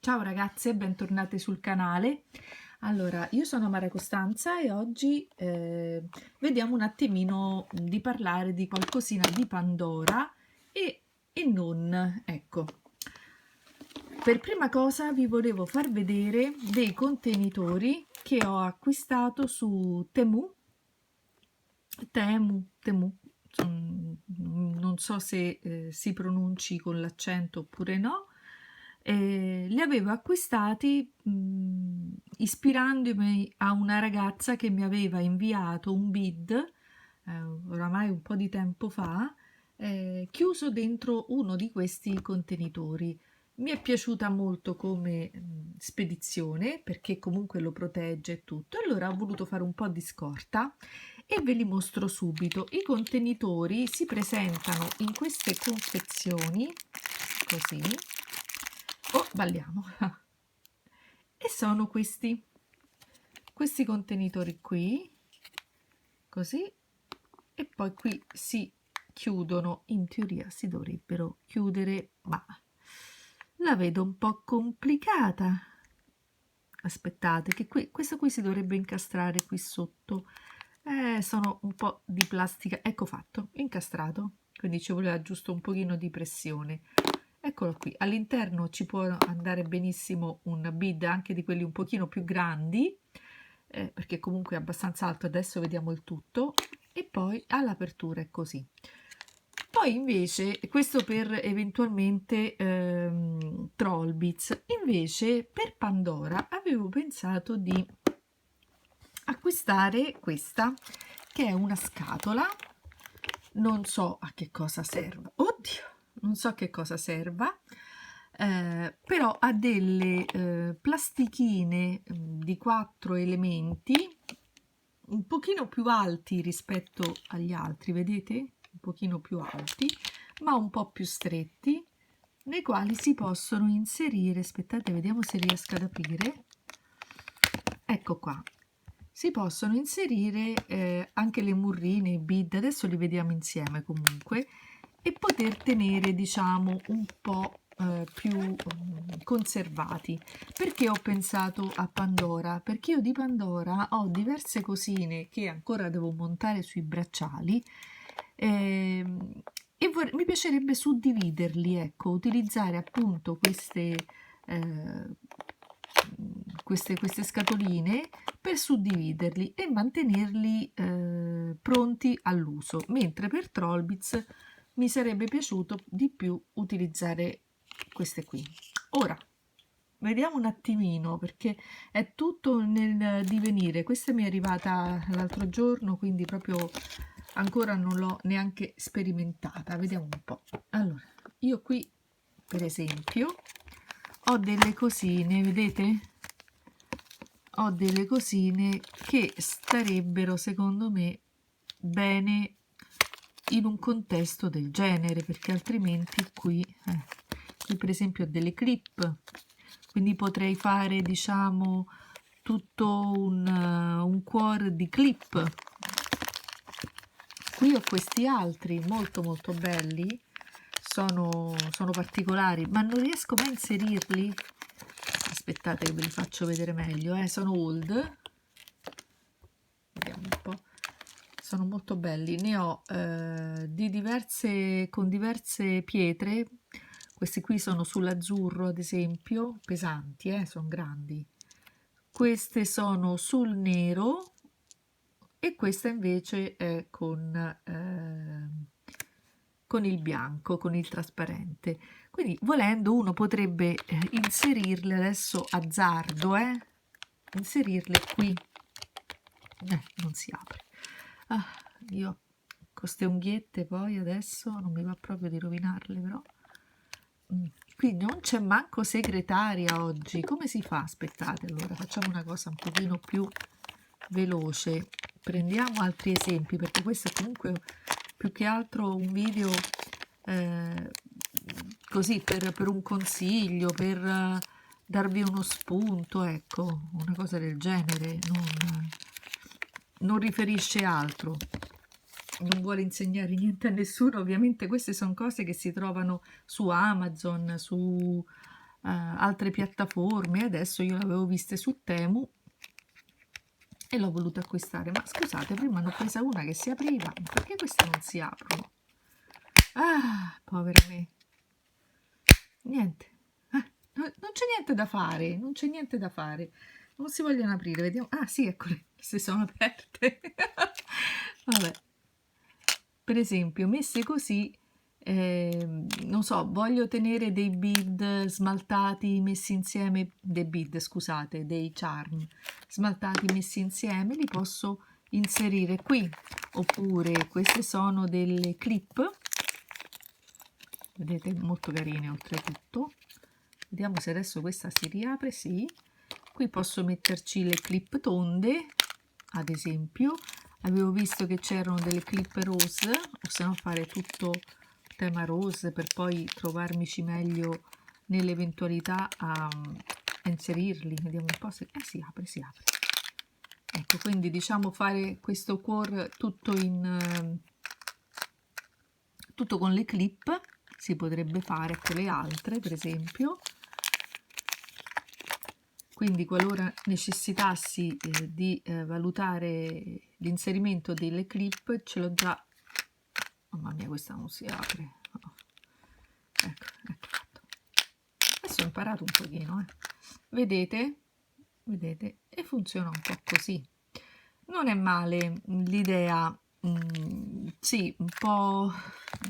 Ciao ragazze, bentornate sul canale. Allora, io sono Maria Costanza e oggi vediamo un attimino di parlare di qualcosina di Pandora e non, ecco. Per prima cosa vi volevo far vedere dei contenitori che ho acquistato su Temu, non so se si pronunci con l'accento oppure no. Li avevo acquistati ispirandomi a una ragazza che mi aveva inviato un bid, oramai un po' di tempo fa, chiuso dentro uno di questi contenitori. Mi è piaciuta molto come spedizione perché comunque lo protegge e tutto, allora ho voluto fare un po' di scorta e ve li mostro subito. I contenitori si presentano in queste confezioni, così, balliamo, e sono questi contenitori qui, così, e poi qui si chiudono, in teoria si dovrebbero chiudere, ma la vedo un po' complicata. Aspettate, che questo qui si dovrebbe incastrare qui sotto. Sono un po' di plastica, ecco fatto, incastrato, quindi ci voleva giusto un pochino di pressione. Eccolo qui, all'interno ci può andare benissimo un bid anche di quelli un pochino più grandi, perché comunque è abbastanza alto. Adesso vediamo il tutto, e poi all'apertura è così. Poi invece, questo per eventualmente Trollbits, invece per Pandora avevo pensato di acquistare questa, che è una scatola, non so a che cosa serva, oddio, non so a che cosa serva, però ha delle plastichine di 4 elementi, un pochino più alti rispetto agli altri, vedete? Un pochino più alti, ma un po' più stretti, nei quali si possono inserire, aspettate, vediamo se riesco ad aprire, ecco qua, si possono inserire anche le murrine, i bid, adesso li vediamo insieme comunque, e poter tenere, diciamo, un po' più conservati. Perché ho pensato a Pandora? Perché io di Pandora ho diverse cosine che ancora devo montare sui bracciali, e mi piacerebbe suddividerli, ecco, utilizzare appunto queste scatoline per suddividerli e mantenerli pronti all'uso, mentre per Trollbits mi sarebbe piaciuto di più utilizzare queste qui. Ora vediamo un attimino, perché è tutto nel divenire. Questa mi è arrivata l'altro giorno, quindi proprio ancora non l'ho neanche sperimentata. Vediamo un po'. Allora, io qui per esempio ho delle cosine, vedete? Ho delle cosine che starebbero secondo me bene in un contesto del genere, perché altrimenti qui per esempio ho delle clip, quindi potrei fare, diciamo, tutto un cuore di clip. Qui ho questi altri molto molto belli, sono particolari, ma non riesco mai a inserirli. Aspettate che ve li faccio vedere meglio, sono old, vediamo un po', sono molto belli, ne ho con diverse pietre. Questi qui sono sull'azzurro, ad esempio, pesanti, sono grandi. Queste sono sul nero e questa invece è con il bianco, con il trasparente. Quindi volendo uno potrebbe inserirle, adesso azzardo, inserirle qui. Non si apre. Io con queste unghiette poi adesso non mi va proprio di rovinarle, però. Qui non c'è manco segretaria oggi. Come si fa? Aspettate, allora facciamo una cosa un pochino più veloce. Prendiamo altri esempi, perché questo è comunque più che altro un video così per un consiglio, per darvi uno spunto, ecco, una cosa del genere. Non riferisce altro, non vuole insegnare niente a nessuno. Ovviamente queste sono cose che si trovano su Amazon, su altre piattaforme. Adesso io l'avevo viste su Temu e l'ho voluto acquistare. Ma scusate, prima ne ho presa una che si apriva, perché queste non si aprono? Ah, povera me. Niente, non c'è niente da fare, non c'è niente da fare. Non si vogliono aprire, vediamo. Ah sì, eccole, se sono aperte. Vabbè. Per esempio, messe così, non so, voglio tenere dei bead smaltati messi insieme, dei bead, scusate, dei charm smaltati messi insieme, li posso inserire qui. Oppure queste sono delle clip, vedete, molto carine oltretutto. Vediamo se adesso questa si riapre, sì. Qui posso metterci le clip tonde, ad esempio. Avevo visto che c'erano delle clip rose, o se no fare tutto tema rose per poi trovarmici meglio nell'eventualità a inserirli. Vediamo un po' se... si apre, si apre. Ecco, quindi diciamo fare questo cuore tutto tutto con le clip, si potrebbe fare con le altre, per esempio. Quindi qualora necessitassi di valutare l'inserimento delle clip, ce l'ho già. Mamma mia, questa non si apre. Oh. Ecco fatto. Adesso ho imparato un pochino, Vedete? Vedete? E funziona un po' così. Non è male l'idea, sì, un po'.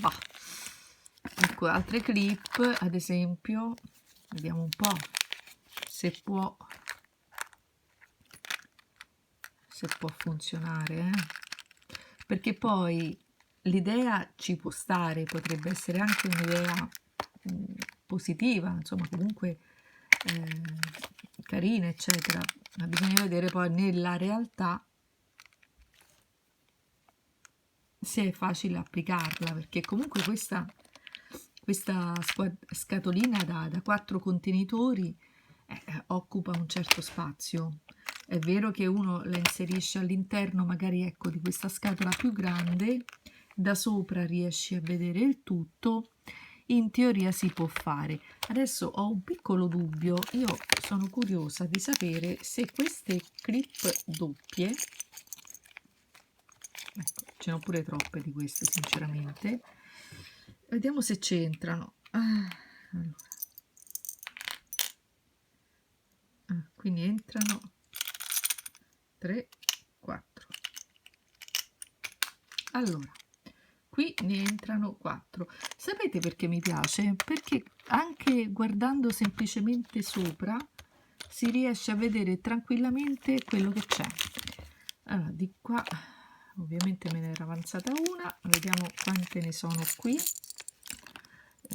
Bah. Ecco, altre clip, ad esempio, vediamo un po' se può funzionare, perché poi l'idea ci può stare, potrebbe essere anche un'idea positiva, insomma, comunque carina, eccetera, ma bisogna vedere poi nella realtà se è facile applicarla, perché comunque questa scatolina da 4 contenitori occupa un certo spazio. È vero che uno la inserisce all'interno magari, ecco, di questa scatola più grande, da sopra riesci a vedere il tutto, in teoria si può fare. Adesso ho un piccolo dubbio, io sono curiosa di sapere se queste clip doppie, ecco, ce n'ho pure troppe di queste sinceramente, vediamo se c'entrano. Allora. Quindi entrano 3, 4. Allora, qui ne entrano 4. Sapete perché mi piace? Perché anche guardando semplicemente sopra si riesce a vedere tranquillamente quello che c'è. Allora, di qua ovviamente me ne era avanzata una, vediamo quante ne sono qui.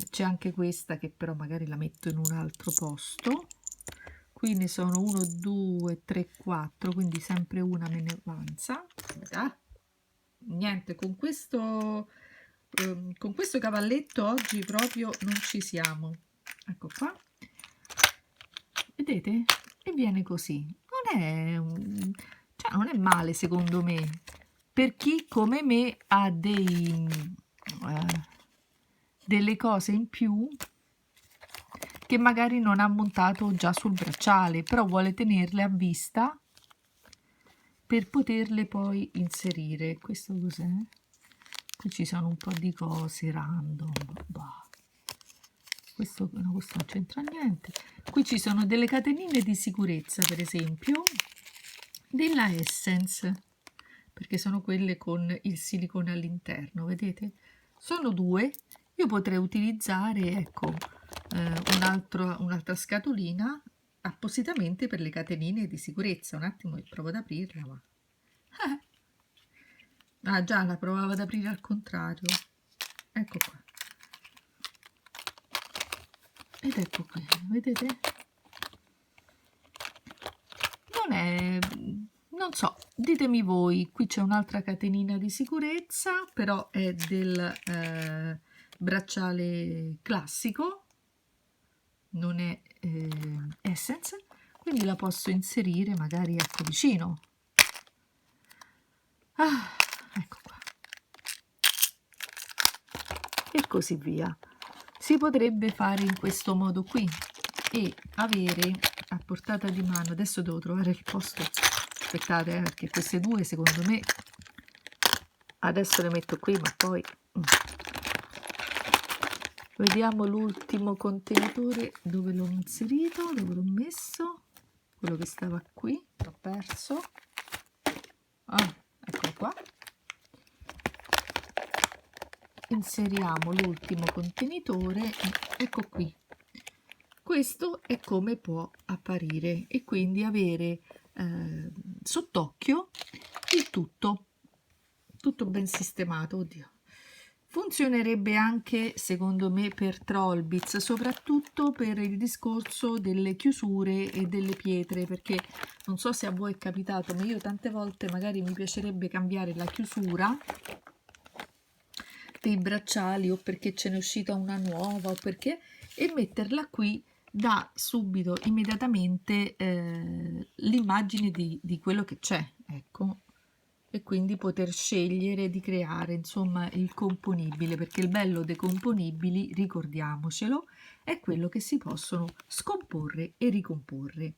C'è anche questa che però magari la metto in un altro posto. Qui ne sono 1, 2, 3, 4, quindi sempre una me ne avanza. Niente, con questo cavalletto oggi proprio non ci siamo. Ecco qua. Vedete? E viene così. Non è male secondo me. Per chi come me ha delle cose in più che magari non ha montato già sul bracciale, però vuole tenerle a vista per poterle poi inserire. Questo cos'è? Qui ci sono un po' di cose random. Bah. Questo non c'entra niente. Qui ci sono delle catenine di sicurezza, per esempio, della Essence, perché sono quelle con il silicone all'interno, vedete? Sono 2. Io potrei utilizzare, ecco, un'altra scatolina appositamente per le catenine di sicurezza. Un attimo che provo ad aprirla, ma... Ah già, la provavo ad aprire al contrario. Ecco qua. Ed ecco qui, vedete? Non so, ditemi voi, qui c'è un'altra catenina di sicurezza, però è del bracciale classico, non è Essence, quindi la posso inserire magari ecco vicino. Ecco qua. E così via. Si potrebbe fare in questo modo qui. e avere a portata di mano, adesso devo trovare il posto, aspettate perché queste due secondo me adesso le metto qui, ma poi vediamo l'ultimo contenitore dove l'ho inserito, dove l'ho messo, quello che stava qui, l'ho perso. Eccolo qua. Inseriamo l'ultimo contenitore, ecco qui. Questo è come può apparire e quindi avere sott'occhio il tutto ben sistemato. Oddio. Funzionerebbe anche secondo me per Trollbits, soprattutto per il discorso delle chiusure e delle pietre, perché non so se a voi è capitato, ma io tante volte magari mi piacerebbe cambiare la chiusura dei bracciali, o perché ce n'è uscita una nuova, o perché, e metterla qui dà subito immediatamente l'immagine di quello che c'è, ecco, e quindi poter scegliere di creare insomma il componibile, perché il bello dei componibili, ricordiamocelo, è quello che si possono scomporre e ricomporre.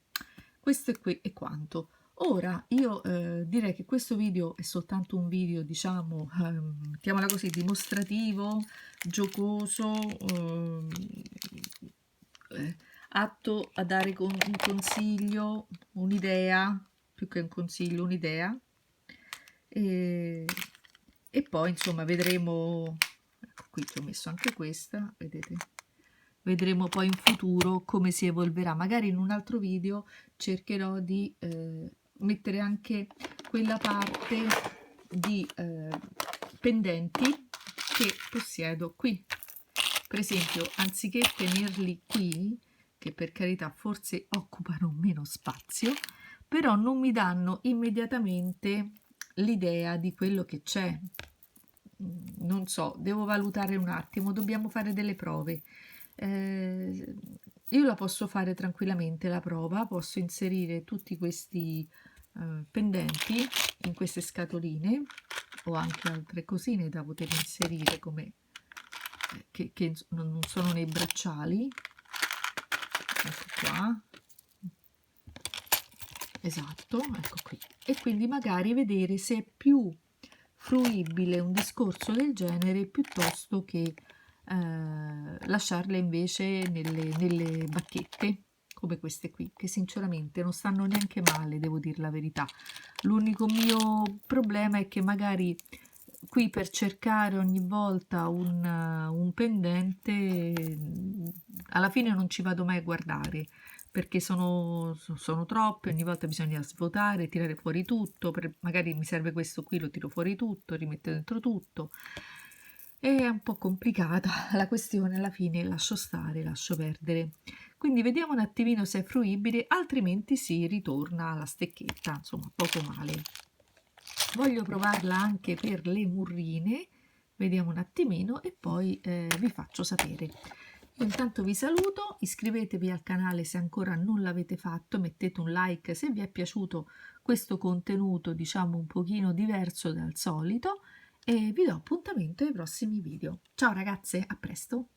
Questo è quanto. Ora io direi che questo video è soltanto un video, diciamo, mettiamola così, dimostrativo, giocoso, atto a dare un consiglio, un'idea, più che un consiglio, un'idea. E poi insomma vedremo, ecco qui ci ho messo anche questa, vedete, vedremo poi in futuro come si evolverà. Magari in un altro video cercherò di mettere anche quella parte di pendenti che possiedo qui. Per esempio, anziché tenerli qui, che per carità forse occupano meno spazio, però non mi danno immediatamente l'idea di quello che c'è. Non so, devo valutare un attimo, dobbiamo fare delle prove. Io la posso fare tranquillamente la prova, posso inserire tutti questi pendenti in queste scatoline, o anche altre cosine da poter inserire come che non sono nei bracciali. Ecco qua, esatto, ecco qui. E quindi magari vedere se è più fruibile un discorso del genere piuttosto che lasciarle invece nelle bacchette come queste qui, che sinceramente non stanno neanche male, devo dire la verità. L'unico mio problema è che magari qui per cercare ogni volta un pendente alla fine non ci vado mai a guardare, perché sono troppe, ogni volta bisogna svuotare, tirare fuori tutto, magari mi serve questo qui, lo tiro fuori tutto, rimetto dentro tutto. È un po' complicata la questione, alla fine lascio stare, lascio perdere. Quindi vediamo un attimino se è fruibile, altrimenti si ritorna alla stecchetta, insomma poco male. Voglio provarla anche per le murrine, vediamo un attimino e poi vi faccio sapere. Io intanto vi saluto, iscrivetevi al canale se ancora non l'avete fatto, mettete un like se vi è piaciuto questo contenuto, diciamo un pochino diverso dal solito, e vi do appuntamento ai prossimi video. Ciao ragazze, a presto!